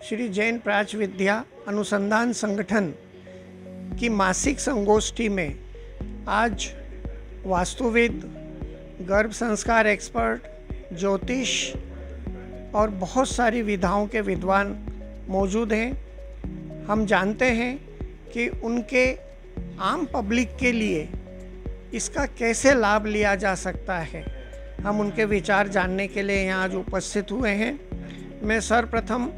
श्री जैन प्राच्य विद्या अनुसंधान संगठन की मासिक संगोष्ठी में आज वास्तुविद, गर्भ संस्कार एक्सपर्ट, ज्योतिष और बहुत सारी विधाओं के विद्वान मौजूद हैं। हम जानते हैं कि उनके आम पब्लिक के लिए इसका कैसे लाभ लिया जा सकता है। हम उनके विचार जानने के लिए यहाँ आज उपस्थित हुए हैं। मैं सर्वप्रथम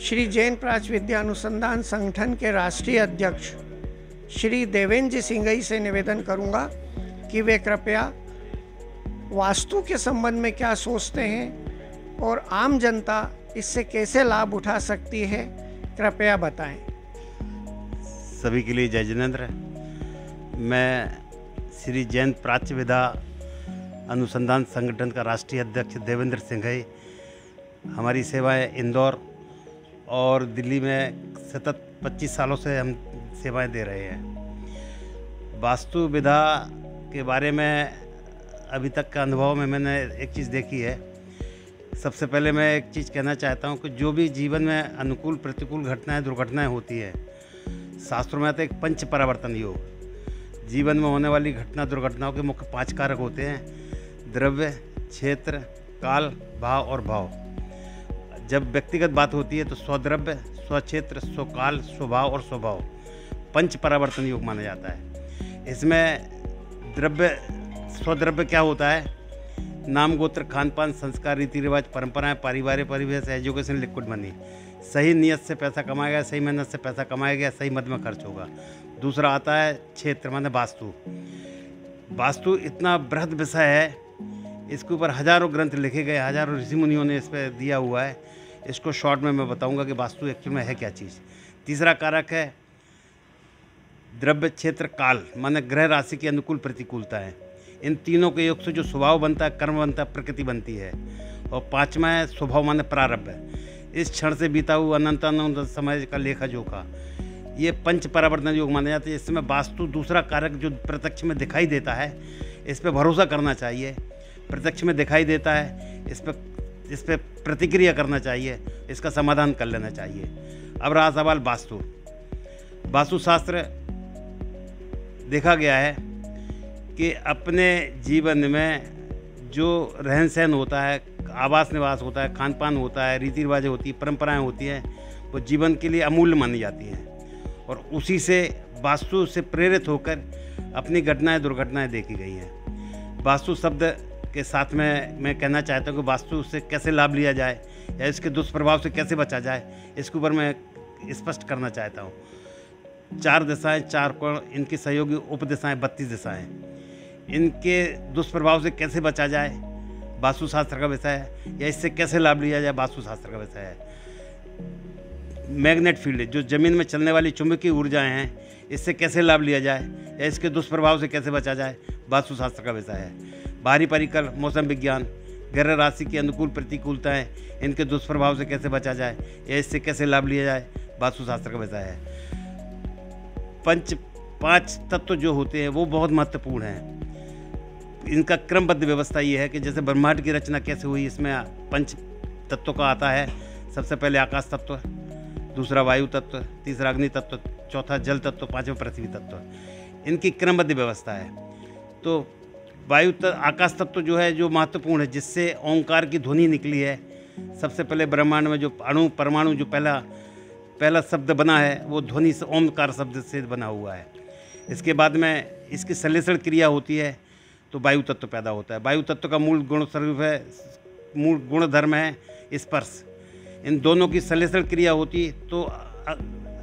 श्री जैन प्राच्य विद्या अनुसंधान संगठन के राष्ट्रीय अध्यक्ष श्री देवेंद्र जी सिंघई से निवेदन करूंगा कि वे कृपया वास्तु के संबंध में क्या सोचते हैं और आम जनता इससे कैसे लाभ उठा सकती है, कृपया बताएं। सभी के लिए जय जिनेंद्र। मैं श्री जैन प्राच्य विद्या अनुसंधान संगठन का राष्ट्रीय अध्यक्ष देवेंद्र सिंघई। हमारी सेवाएं इंदौर और दिल्ली में सतत 25 सालों से हम सेवाएं दे रहे हैं। वास्तु विधा के बारे में अभी तक का अनुभव में मैंने एक चीज़ देखी है। सबसे पहले मैं एक चीज़ कहना चाहता हूं कि जो भी जीवन में अनुकूल प्रतिकूल घटनाएं दुर्घटनाएं होती है, शास्त्रों में आता है एक पंच परावर्तन योग। जीवन में होने वाली घटना दुर्घटनाओं के मुख्य 5 कारक होते हैं: द्रव्य, क्षेत्र, काल, भाव और भाव। जब व्यक्तिगत बात होती है तो स्वद्रव्य, स्वक्षेत्र, स्वकाल, स्वभाव और स्वभाव पंच परावर्तन योग माना जाता है। इसमें द्रव्य, स्वद्रव्य क्या होता है? नाम, गोत्र, खान पान, संस्कार, रीति रिवाज, परंपराएं, पारिवारिक परिवेश, एजुकेशन, लिक्विड मनी। सही नियत से पैसा कमाया गया, सही मेहनत से पैसा कमाया गया, सही मद में खर्च होगा। दूसरा आता है क्षेत्र, माने वास्तु। वास्तु इतना बृहद विषय है, इसके ऊपर हजारों ग्रंथ लिखे गए, हजारों ऋषि मुनियों ने इस पर दिया हुआ है। इसको शॉर्ट में मैं बताऊंगा कि वास्तु एक्चुअल में है क्या चीज़। तीसरा कारक है द्रव्य, क्षेत्र, काल, माने ग्रह राशि की अनुकूल प्रतिकूलता है। इन तीनों के योग से जो स्वभाव बनता है, कर्म बनता है, प्रकृति बनती है। और पांचवा है स्वभाव, माने प्रारब्ध। इस क्षण से बीता हुआ अनंत अनंत समय का लेखा जोखा, ये पंच परावर्तन योग माने जाते हैं। इसमें वास्तु दूसरा कारक जो प्रत्यक्ष में दिखाई देता है, इस पर भरोसा करना चाहिए। प्रत्यक्ष में दिखाई देता है, इस पर प्रतिक्रिया करना चाहिए, इसका समाधान कर लेना चाहिए। अब रहा सवाल वास्तु। वास्तुशास्त्र देखा गया है कि अपने जीवन में जो रहन सहन होता है, आवास निवास होता है, खान पान होता है, रीति रिवाज होती है, परंपराएं होती हैं, वो जीवन के लिए अमूल्य मानी जाती हैं। और उसी से वास्तु से प्रेरित होकर अपनी घटनाएं दुर्घटनाएं देखी गई हैं। वास्तु शब्द के साथ में मैं कहना चाहता हूँ कि वास्तु से कैसे लाभ लिया जाए या इसके दुष्प्रभाव से कैसे बचा जाए, इसके ऊपर मैं स्पष्ट करना चाहता हूँ। 4 दिशाएं, 4 कोण, इनकी सहयोगी उपदिशाएं 32 दिशाएं, इनके दुष्प्रभाव से कैसे बचा जाए वास्तुशास्त्र का विषय है, या इससे कैसे लाभ लिया जाए वास्तुशास्त्र का विषय है। मैग्नेट फील्ड, जो जमीन में चलने वाली चुंबकीय ऊर्जाएं हैं, इससे कैसे लाभ लिया जाए या इसके दुष्प्रभाव से कैसे बचा जाए, वास्तुशास्त्र का विषय है। बाहरी परिकल, मौसम विज्ञान, ग्रह राशि की अनुकूल प्रतिकूलताएं, इनके दुष्प्रभाव से कैसे बचा जाए या इससे कैसे लाभ लिया जाए, वास्तुशास्त्र का विषय है। 5 तत्व जो होते हैं वो बहुत महत्वपूर्ण हैं। इनका क्रमबद्ध व्यवस्था ये है कि जैसे ब्रह्मांड की रचना कैसे हुई, इसमें 5 तत्वों का आता है। सबसे पहले आकाश तत्व, दूसरा वायु तत्व, तीसरा अग्नि तत्व, चौथा जल तत्व, 5वां पृथ्वी तत्व। इनकी क्रमबद्ध व्यवस्था है। तो आकाश तत्व जो है, जो महत्वपूर्ण है, जिससे ओंकार की ध्वनि निकली है। सबसे पहले ब्रह्मांड में जो अणु परमाणु जो पहला शब्द बना है, वो ध्वनि से ओंकार शब्द से बना हुआ है। इसके बाद में इसकी संश्लेषण क्रिया होती है तो वायु तत्व पैदा होता है। वायु तत्व का मूल गुण स्वरूप है, मूल गुण धर्म है स्पर्श। इन दोनों की संश्लेषण क्रिया होती तो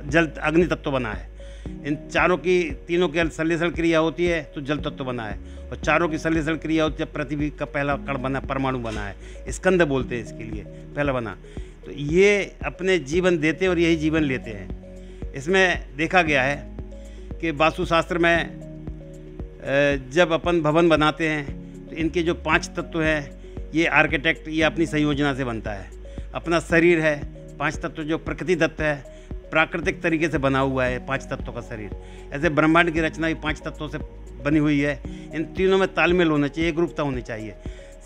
जल अग्नि तत्व बना है। इन तीनों की संश्लेषण क्रिया होती है तो जल तत्व बना है, और चारों की संश्लेषण क्रिया होती है पृथ्वी का पहला कण बना, परमाणु बना है। स्कंद बोलते हैं इसके लिए, पहला बना। तो ये अपने जीवन देते हैं और यही जीवन लेते हैं। इसमें देखा गया है कि वास्तुशास्त्र में जब अपन भवन बनाते हैं तो इनके जो 5 तत्व हैं, ये आर्किटेक्ट ये अपनी संयोजना से बनता है। अपना शरीर है, 5 तत्व जो प्रकृति दत्त है, प्राकृतिक तरीके से बना हुआ है 5 तत्वों का शरीर। ऐसे ब्रह्मांड की रचना भी 5 तत्वों से बनी हुई है। इन तीनों में तालमेल होना चाहिए, एक रूपता होनी चाहिए।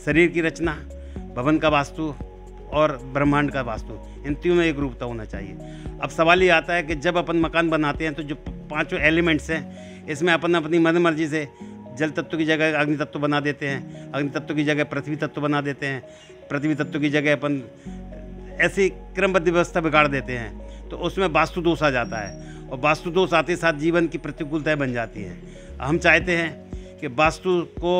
शरीर की रचना, भवन का वास्तु और ब्रह्मांड का वास्तु, इन तीनों में एक रूपता होना चाहिए। अब सवाल ये आता है कि जब अपन मकान बनाते हैं तो जो पांचों एलिमेंट्स हैं, इसमें अपन अपनी मन मर्जी से जल तत्व की जगह अग्नि तत्व बना देते हैं, अग्नि तत्व की जगह पृथ्वी तत्व बना देते हैं, पृथ्वी तत्व की जगह अपन ऐसी क्रमबद्ध व्यवस्था बिगाड़ देते हैं, तो उसमें वास्तु दोष आ जाता है और वास्तु दोष आते साथ जीवन की प्रतिकूलताएं बन जाती हैं। हम चाहते हैं कि वास्तु को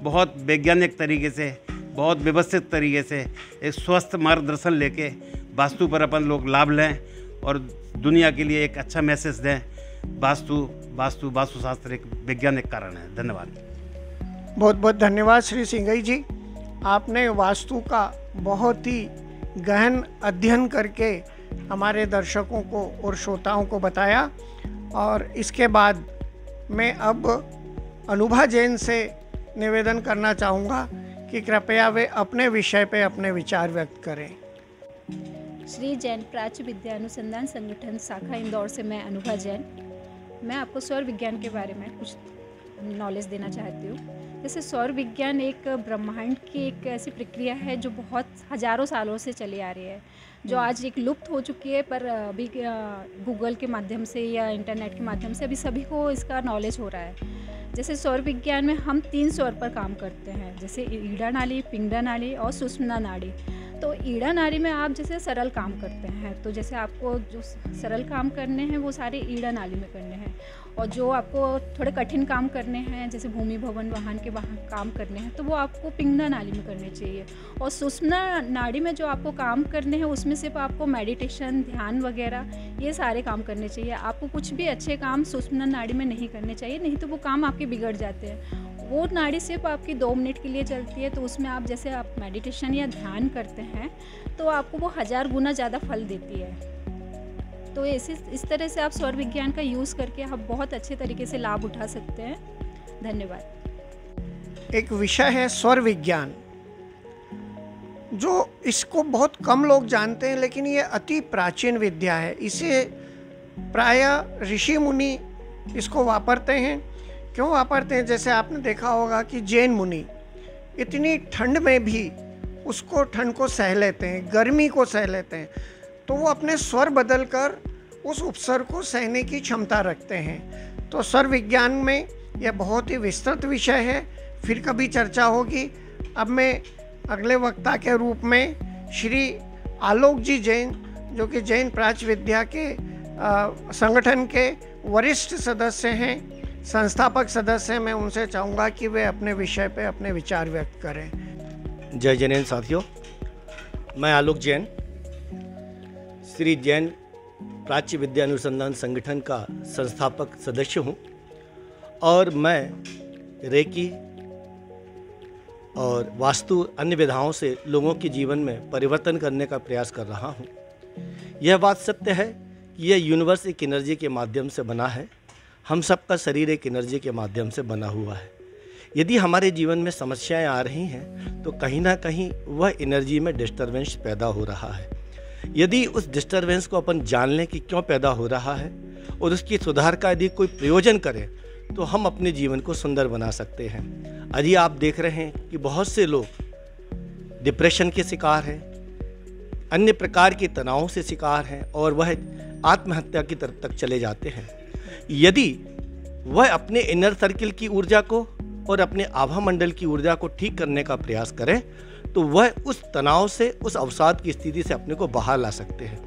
बहुत वैज्ञानिक तरीके से, बहुत व्यवस्थित तरीके से एक स्वस्थ मार्गदर्शन लेके वास्तु पर अपन लोग लाभ लें और दुनिया के लिए एक अच्छा मैसेज दें। वास्तुशास्त्र एक वैज्ञानिक कारण है। धन्यवाद। बहुत बहुत धन्यवाद श्री सिंघई जी। आपने वास्तु का बहुत ही गहन अध्ययन करके हमारे दर्शकों को और श्रोताओं को बताया। और इसके बाद मैं अब अनुभा जैन से निवेदन करना चाहूँगा कि कृपया वे अपने विषय पे अपने विचार व्यक्त करें। श्री जैन प्राच्य विद्या अनुसंधान संगठन शाखा इंदौर से मैं अनुभा जैन। मैं आपको सौर विज्ञान के बारे में कुछ नॉलेज देना चाहती हूँ। जैसे सौर विज्ञान एक ब्रह्मांड की एक ऐसी प्रक्रिया है जो बहुत हज़ारों सालों से चली आ रही है, जो आज एक लुप्त हो चुकी है, पर अभी गूगल के माध्यम से या इंटरनेट के माध्यम से अभी सभी को इसका नॉलेज हो रहा है। जैसे सौर विज्ञान में हम 3 सौर पर काम करते हैं, जैसे ईड़ा नाड़ी, पिंगला नाड़ी और सुषुम्ना नाड़ी। तो ईड़ा नाड़ी में आप जैसे सरल काम करते हैं, तो जैसे आपको जो सरल काम करने हैं वो सारे ईड़ा नाड़ी में करने हैं, और जो आपको थोड़े कठिन काम करने हैं जैसे भूमि भवन वाहन के काम करने हैं तो वो आपको पिंगला नाड़ी में करने चाहिए। और सुषुम्ना नाड़ी में जो आपको काम करने हैं उसमें सिर्फ आपको मेडिटेशन, ध्यान वगैरह ये सारे काम करने चाहिए। आपको कुछ भी अच्छे काम सुषुम्ना नाड़ी में नहीं करने चाहिए, नहीं तो वो काम आपके बिगड़ जाते हैं। वो नाड़ी सिर्फ आपकी 2 मिनट के लिए चलती है, तो उसमें आप जैसे आप मेडिटेशन या ध्यान करते हैं तो आपको वो 1000 गुना ज़्यादा फल देती है। तो इस तरह से आप सौर विज्ञान का यूज़ करके आप बहुत अच्छे तरीके से लाभ उठा सकते हैं। धन्यवाद। एक विषय है सौर विज्ञान, जो इसको बहुत कम लोग जानते हैं, लेकिन ये अति प्राचीन विद्या है। इसे प्रायः ऋषि मुनि इसको वापरते हैं। क्यों वापरते हैं? जैसे आपने देखा होगा कि जैन मुनि इतनी ठंड में भी उसको ठंड को सह लेते हैं, गर्मी को सह लेते हैं, तो वो अपने स्वर बदलकर उस उपसर्ग को सहने की क्षमता रखते हैं। तो सौर विज्ञान में यह बहुत ही विस्तृत विषय है, फिर कभी चर्चा होगी। अब मैं अगले वक्ता के रूप में श्री आलोक जी जैन, जो कि जैन प्राच्य विद्या के संगठन के वरिष्ठ सदस्य हैं, संस्थापक सदस्य हैं, मैं उनसे चाहूँगा कि वे अपने विषय पे अपने विचार व्यक्त करें। जय जैन साथियों, मैं आलोक जैन श्री जैन प्राच्य विद्या अनुसंधान संगठन का संस्थापक सदस्य हूँ, और मैं रेकी और वास्तु अन्य विधाओं से लोगों के जीवन में परिवर्तन करने का प्रयास कर रहा हूँ। यह बात सत्य है कि यह यूनिवर्स एक एनर्जी के माध्यम से बना है। हम सबका शरीर एक एनर्जी के माध्यम से बना हुआ है। यदि हमारे जीवन में समस्याएं आ रही हैं तो कहीं ना कहीं वह एनर्जी में डिस्टर्बेंस पैदा हो रहा है। यदि उस डिस्टर्बेंस को अपन जान लें कि क्यों पैदा हो रहा है और उसकी सुधार का यदि कोई प्रयोजन करें तो हम अपने जीवन को सुंदर बना सकते हैं। अभी आप देख रहे हैं कि बहुत से लोग डिप्रेशन के शिकार हैं, अन्य प्रकार के तनाव से शिकार हैं और वह आत्महत्या की तरफ तक चले जाते हैं। यदि वह अपने इनर सर्किल की ऊर्जा को और अपने आभा मंडल की ऊर्जा को ठीक करने का प्रयास करें तो वह उस तनाव से, उस अवसाद की स्थिति से अपने को बाहर ला सकते हैं।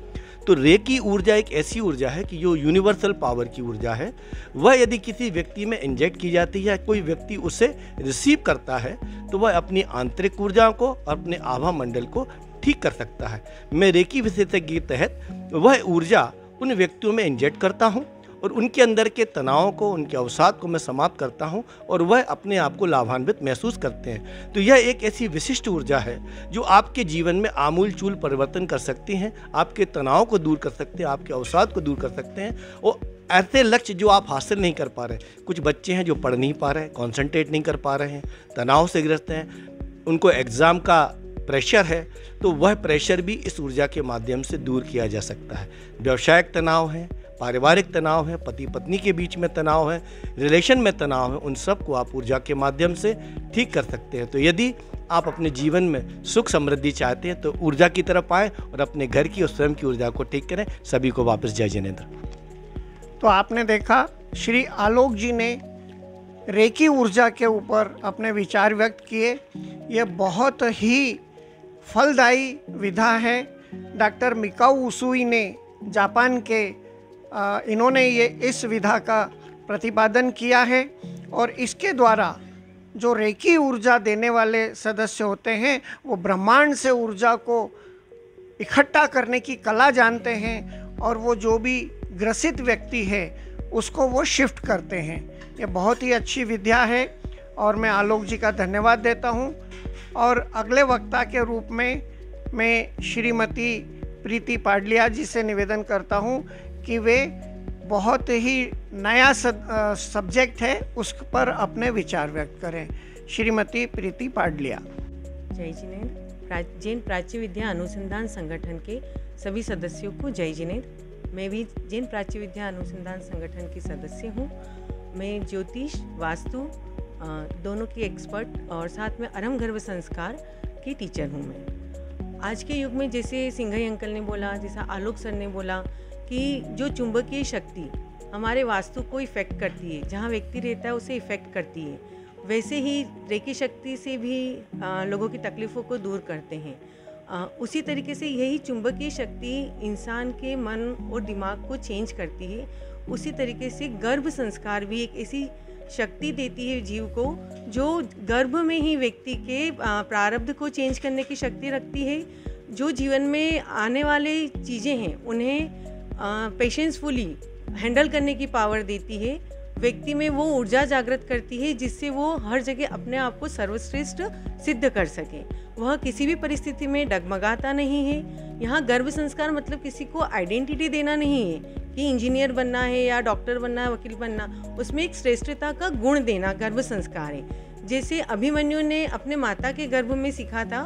तो रेकी ऊर्जा एक ऐसी ऊर्जा है कि जो यूनिवर्सल पावर की ऊर्जा है, वह यदि किसी व्यक्ति में इंजेक्ट की जाती है, कोई व्यक्ति उसे रिसीव करता है, तो वह अपनी आंतरिक ऊर्जा को, अपने आभा मंडल को ठीक कर सकता है। मैं रेकी विशेषज्ञ के तहत वह ऊर्जा उन व्यक्तियों में इंजेक्ट करता हूँ और उनके अंदर के तनाव को, उनके अवसाद को मैं समाप्त करता हूं और वह अपने आप को लाभान्वित महसूस करते हैं। तो यह एक ऐसी विशिष्ट ऊर्जा है जो आपके जीवन में आमूल चूल परिवर्तन कर सकती हैं, आपके तनाव को दूर कर सकते हैं, आपके अवसाद को दूर कर सकते हैं। और ऐसे लक्ष्य जो आप हासिल नहीं कर पा रहे, कुछ बच्चे हैं जो पढ़ नहीं पा रहे, कॉन्सेंट्रेट नहीं कर पा रहे हैं, तनाव से ग्रस्त हैं, उनको एग्ज़ाम का प्रेशर है, तो वह प्रेशर भी इस ऊर्जा के माध्यम से दूर किया जा सकता है। व्यवसायिक तनाव है, पारिवारिक तनाव है, पति पत्नी के बीच में तनाव है, रिलेशन में तनाव है, उन सब को आप ऊर्जा के माध्यम से ठीक कर सकते हैं। तो यदि आप अपने जीवन में सुख समृद्धि चाहते हैं तो ऊर्जा की तरफ आएँ और अपने घर की और स्वयं की ऊर्जा को ठीक करें। सभी को वापस जय जिनेंद्र। तो आपने देखा श्री आलोक जी ने रेकी ऊर्जा के ऊपर अपने विचार व्यक्त किए। ये बहुत ही फलदायी विधा है। डॉक्टर मिकाऊ उसुई ने जापान के इन्होंने ये इस विधा का प्रतिपादन किया है और इसके द्वारा जो रेकी ऊर्जा देने वाले सदस्य होते हैं वो ब्रह्मांड से ऊर्जा को इकट्ठा करने की कला जानते हैं और वो जो भी ग्रसित व्यक्ति है उसको वो शिफ्ट करते हैं। ये बहुत ही अच्छी विद्या है और मैं आलोक जी का धन्यवाद देता हूँ। और अगले वक्ता के रूप में मैं श्रीमती प्रीति पाडलिया जी से निवेदन करता हूँ कि वे बहुत ही नया सब्जेक्ट है उस पर अपने विचार व्यक्त करें। श्रीमती प्रीति पाडलिया। जय जिनेंद्र। जैन प्राच्य विद्या अनुसंधान संगठन के सभी सदस्यों को जय जिनेंद्र। मैं भी जैन प्राच्य विद्या अनुसंधान संगठन की सदस्य हूँ। मैं ज्योतिष, वास्तु दोनों की एक्सपर्ट और साथ में अरम गर्भ संस्कार की टीचर हूँ। मैं आज के युग में जैसे सिंघई अंकल ने बोला, जैसा आलोक सर ने बोला कि जो चुंबकीय शक्ति हमारे वास्तु को इफ़ेक्ट करती है, जहाँ व्यक्ति रहता है उसे इफ़ेक्ट करती है, वैसे ही रेकी शक्ति से भी लोगों की तकलीफ़ों को दूर करते हैं। उसी तरीके से यही चुंबकीय शक्ति इंसान के मन और दिमाग को चेंज करती है। उसी तरीके से गर्भ संस्कार भी एक ऐसी शक्ति देती है जीव को जो गर्भ में ही व्यक्ति के प्रारब्ध को चेंज करने की शक्ति रखती है। जो जीवन में आने वाले चीज़ें हैं उन्हें पेशेंसफुली हैंडल करने की पावर देती है। व्यक्ति में वो ऊर्जा जागृत करती है जिससे वो हर जगह अपने आप को सर्वश्रेष्ठ सिद्ध कर सके। वह किसी भी परिस्थिति में डगमगाता नहीं है। यहाँ गर्भ संस्कार मतलब किसी को आइडेंटिटी देना नहीं है कि इंजीनियर बनना है या डॉक्टर बनना है, वकील बनना, उसमें एक श्रेष्ठता का गुण देना गर्भ संस्कार है। जैसे अभिमन्यु ने अपने माता के गर्भ में सीखा था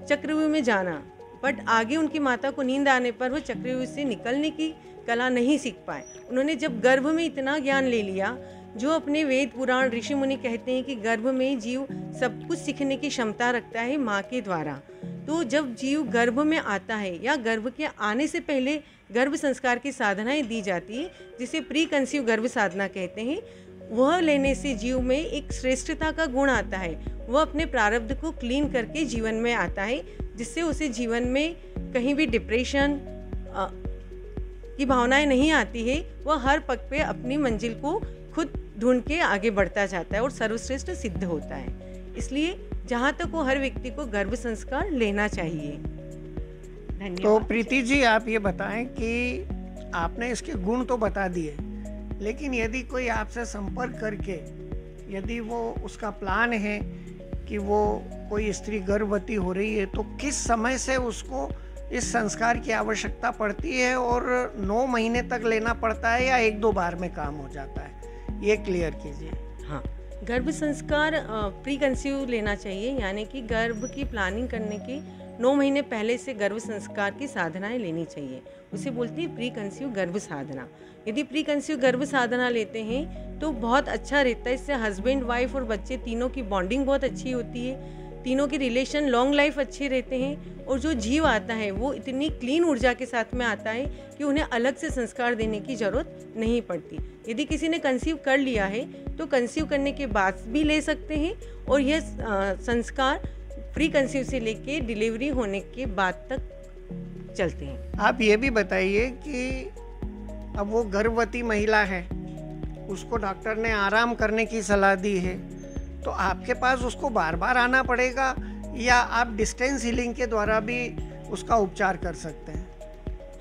चक्रव्यूह में जाना, बट आगे उनकी माता को नींद आने पर वो चक्रव्यूह से निकलने की कला नहीं सीख पाए। उन्होंने जब गर्भ में इतना ज्ञान ले लिया, जो अपने वेद पुराण ऋषि मुनि कहते हैं कि गर्भ में जीव सब कुछ सीखने की क्षमता रखता है माँ के द्वारा। तो जब जीव गर्भ में आता है या गर्भ के आने से पहले गर्भ संस्कार की साधनाएं दी जाती है, जिसे प्री कंसीव गर्भ साधना कहते हैं, वह लेने से जीव में एक श्रेष्ठता का गुण आता है। वह अपने प्रारब्ध को क्लीन करके जीवन में आता है, जिससे उसे जीवन में कहीं भी डिप्रेशन की भावनाएं नहीं आती है। वह हर पग पे अपनी मंजिल को खुद ढूंढ के आगे बढ़ता जाता है और सर्वश्रेष्ठ सिद्ध होता है। इसलिए जहाँ तक वो हर व्यक्ति को गर्भ संस्कार लेना चाहिए। धन्यवाद। तो प्रीति जी, आप ये बताएं कि आपने इसके गुण तो बता दिए, लेकिन यदि कोई आपसे संपर्क करके यदि वो उसका प्लान है कि वो कोई स्त्री गर्भवती हो रही है, तो किस समय से उसको इस संस्कार की आवश्यकता पड़ती है और 9 महीने तक लेना पड़ता है या 1-2 बार में काम हो जाता है, ये क्लियर कीजिए। हाँ, गर्भ संस्कार प्री कंसीव लेना चाहिए, यानी कि गर्भ की प्लानिंग करने के 9 महीने पहले से गर्भ संस्कार की साधनाएं लेनी चाहिए। उसे बोलते हैं प्री कंसीव गर्भ साधना। यदि प्री कंसीव गर्भ साधना लेते हैं तो बहुत अच्छा रहता है। इससे हस्बैंड, वाइफ और बच्चे तीनों की बॉन्डिंग बहुत अच्छी होती है, तीनों के रिलेशन लॉन्ग लाइफ अच्छे रहते हैं और जो जीव आता है वो इतनी क्लीन ऊर्जा के साथ में आता है कि उन्हें अलग से संस्कार देने की ज़रूरत नहीं पड़ती। यदि किसी ने कंसीव कर लिया है तो कंसीव करने के बाद भी ले सकते हैं और यह संस्कार प्री कंसीव से लेके डिलीवरी होने के बाद तक चलते हैं। आप ये भी बताइए कि अब वो गर्भवती महिला है, उसको डॉक्टर ने आराम करने की सलाह दी है, तो आपके पास उसको बार बार आना पड़ेगा या आप डिस्टेंस हीलिंग के द्वारा भी उसका उपचार कर सकते हैं?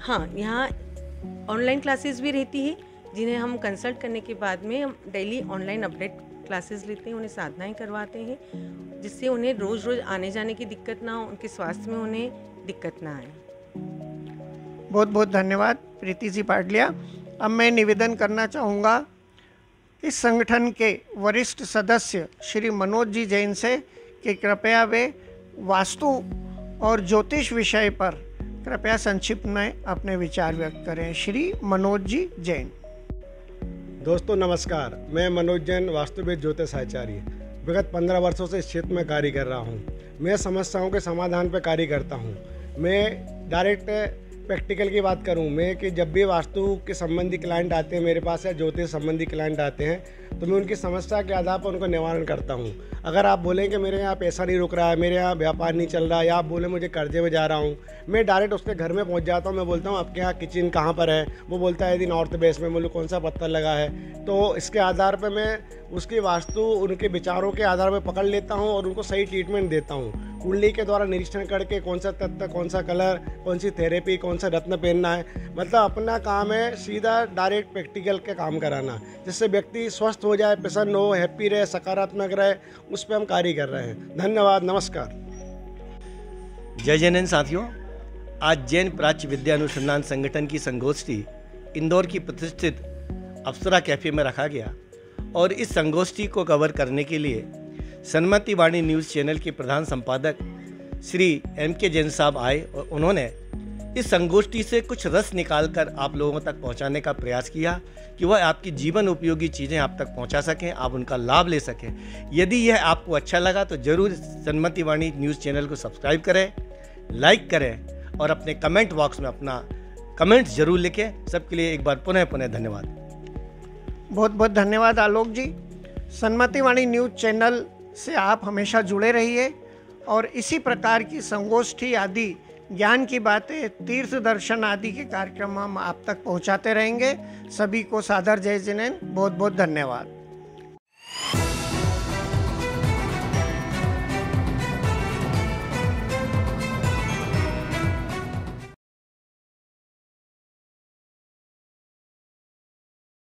हाँ, यहाँ ऑनलाइन क्लासेस भी रहती है जिन्हें हम कंसल्ट करने के बाद में हम डेली ऑनलाइन अपडेट क्लासेस लेते हैं, उन्हें साधनाएं करवाते हैं, जिससे उन्हें रोज़ रोज़ आने जाने की दिक्कत ना हो, उनके स्वास्थ्य में उन्हें दिक्कत ना आए। बहुत बहुत धन्यवाद प्रीति जी पाडलिया। अब मैं निवेदन करना चाहूँगा इस संगठन के वरिष्ठ सदस्य श्री मनोज जी जैन से कि कृपया वे वास्तु और ज्योतिष विषय पर कृपया संक्षिप्त में अपने विचार व्यक्त करें। श्री मनोज जी जैन। दोस्तों नमस्कार, मैं मनोज जैन, वास्तुविद ज्योतिष आचार्य। विगत 15 वर्षों से इस क्षेत्र में कार्य कर रहा हूँ। मैं समस्याओं के समाधान पर कार्य करता हूँ। मैं डायरेक्ट प्रैक्टिकल की बात करूं मैं कि जब भी वास्तु के संबंधी क्लाइंट आते हैं मेरे पास या ज्योतिष संबंधी क्लाइंट आते हैं तो मैं उनकी समस्या के आधार पर उनको निवारण करता हूं। अगर आप बोलें कि मेरे यहाँ पैसा नहीं रुक रहा है, मेरे यहाँ व्यापार नहीं चल रहा है, या आप बोले मुझे कर्जे में जा रहा हूँ, मैं डायरेक्ट उसके घर में पहुँच जाता हूँ। मैं बोलता हूँ आपके यहाँ किचन कहाँ पर है, वो बोलता है यदि नॉर्थ वेस्ट में, बोलूँ कौन सा पत्थर लगा है। तो इसके आधार पर मैं उसकी वास्तु उनके विचारों के आधार पर पकड़ लेता हूँ और उनको सही ट्रीटमेंट देता हूँ। कुंडली के द्वारा निरीक्षण करके कौन सा तत्व, कौन सा कलर, कौन सी थेरेपी, कौन सा रत्न पहनना है, मतलब अपना काम है सीधा डायरेक्ट प्रैक्टिकल के काम कराना, जिससे व्यक्ति स्वस्थ हो जाए, प्रसन्न हो, हैप्पी रहे, सकारात्मक रहे, उस पर हम कार्य कर रहे हैं। धन्यवाद, नमस्कार। जय जैन साथियों, आज जैन प्राच्य विद्या अनुसंधान संगठन की संगोष्ठी इंदौर की प्रतिष्ठित अप्सरा कैफे में रखा गया और इस संगोष्ठी को कवर करने के लिए सन्मति वाणी न्यूज़ चैनल के प्रधान संपादक श्री MK जैन साहब आए और उन्होंने इस संगोष्ठी से कुछ रस निकालकर आप लोगों तक पहुंचाने का प्रयास किया कि वह आपकी जीवन उपयोगी चीज़ें आप तक पहुंचा सकें, आप उनका लाभ ले सकें। यदि यह आपको अच्छा लगा तो ज़रूर सन्मति वाणी न्यूज़ चैनल को सब्सक्राइब करें, लाइक करें और अपने कमेंट बॉक्स में अपना कमेंट जरूर लिखें। सबके लिए एक बार पुनः धन्यवाद। बहुत बहुत धन्यवाद आलोक जी। सन्मति वाणी न्यूज़ चैनल से आप हमेशा जुड़े रहिए और इसी प्रकार की संगोष्ठी आदि, ज्ञान की बातें, तीर्थ दर्शन आदि के कार्यक्रम हम आप तक पहुंचाते रहेंगे। सभी को सादर जय जिनेंद्र, बहुत बहुत धन्यवाद।